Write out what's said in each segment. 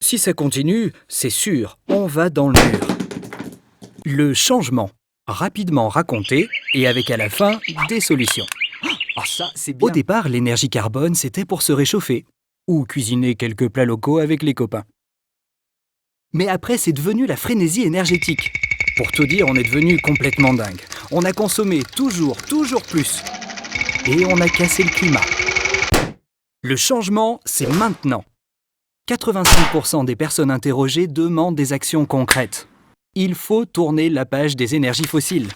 Si ça continue, c'est sûr, on va dans le mur. Le changement, rapidement raconté et avec à la fin des solutions. Ah ça, c'est bien. Au départ, l'énergie carbone, c'était pour se réchauffer ou cuisiner quelques plats locaux avec les copains. Mais après, c'est devenu la frénésie énergétique. Pour tout dire, on est devenu complètement dingue. On a consommé toujours plus. Et on a cassé le climat. Le changement, c'est maintenant. 85% des personnes interrogées demandent des actions concrètes. Il faut tourner la page des énergies fossiles.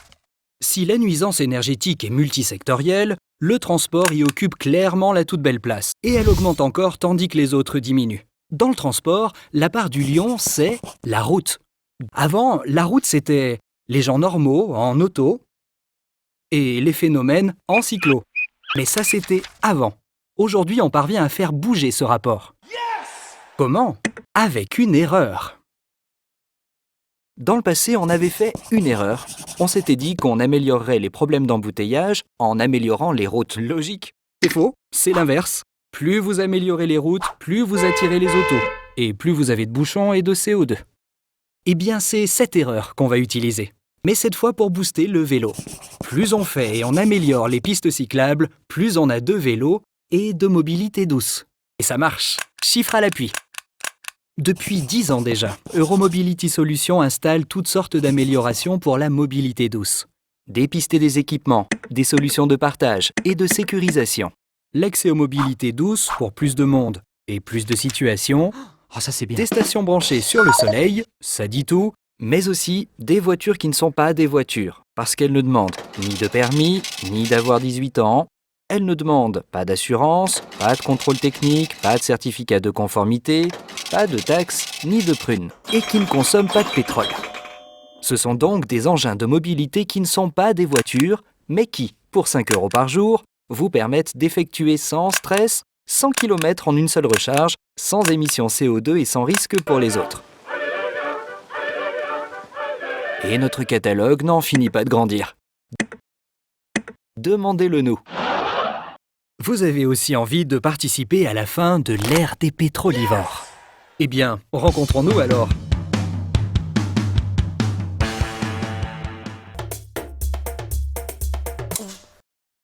Si la nuisance énergétique est multisectorielle, le transport y occupe clairement la toute belle place. Et elle augmente encore tandis que les autres diminuent. Dans le transport, la part du lion, c'est la route. Avant, la route, c'était les gens normaux en auto et les phénomènes en cyclo. Mais ça, c'était avant. Aujourd'hui, on parvient à faire bouger ce rapport. Comment ? Avec une erreur. Dans le passé, on avait fait une erreur. On s'était dit qu'on améliorerait les problèmes d'embouteillage en améliorant les routes. Logique. C'est faux, c'est l'inverse. Plus vous améliorez les routes, plus vous attirez les autos. Et plus vous avez de bouchons et de CO2. Eh bien, c'est cette erreur qu'on va utiliser. Mais cette fois pour booster le vélo. Plus on fait et on améliore les pistes cyclables, plus on a de vélos et de mobilité douce. Et ça marche. Chiffre à l'appui. Depuis 10 ans déjà, Euromobility Solutions installe toutes sortes d'améliorations pour la mobilité douce. Des pistes et des équipements, des solutions de partage et de sécurisation. L'accès aux mobilités douces pour plus de monde et plus de situations. Ah ça, c'est bien. Des stations branchées sur le soleil, ça dit tout, mais aussi des voitures qui ne sont pas des voitures, parce qu'elles ne demandent ni de permis, ni d'avoir 18 ans. Elles ne demandent pas d'assurance, pas de contrôle technique, pas de certificat de conformité, pas de taxes, ni de prunes, et qui ne consomment pas de pétrole. Ce sont donc des engins de mobilité qui ne sont pas des voitures, mais qui, pour 5 € par jour, vous permettent d'effectuer sans stress 100 km en une seule recharge, sans émissions CO2 et sans risque pour les autres. Et notre catalogue n'en finit pas de grandir. Demandez-le-nous. Vous avez aussi envie de participer à la fin de l'ère des pétrolivores. Eh bien, rencontrons-nous alors.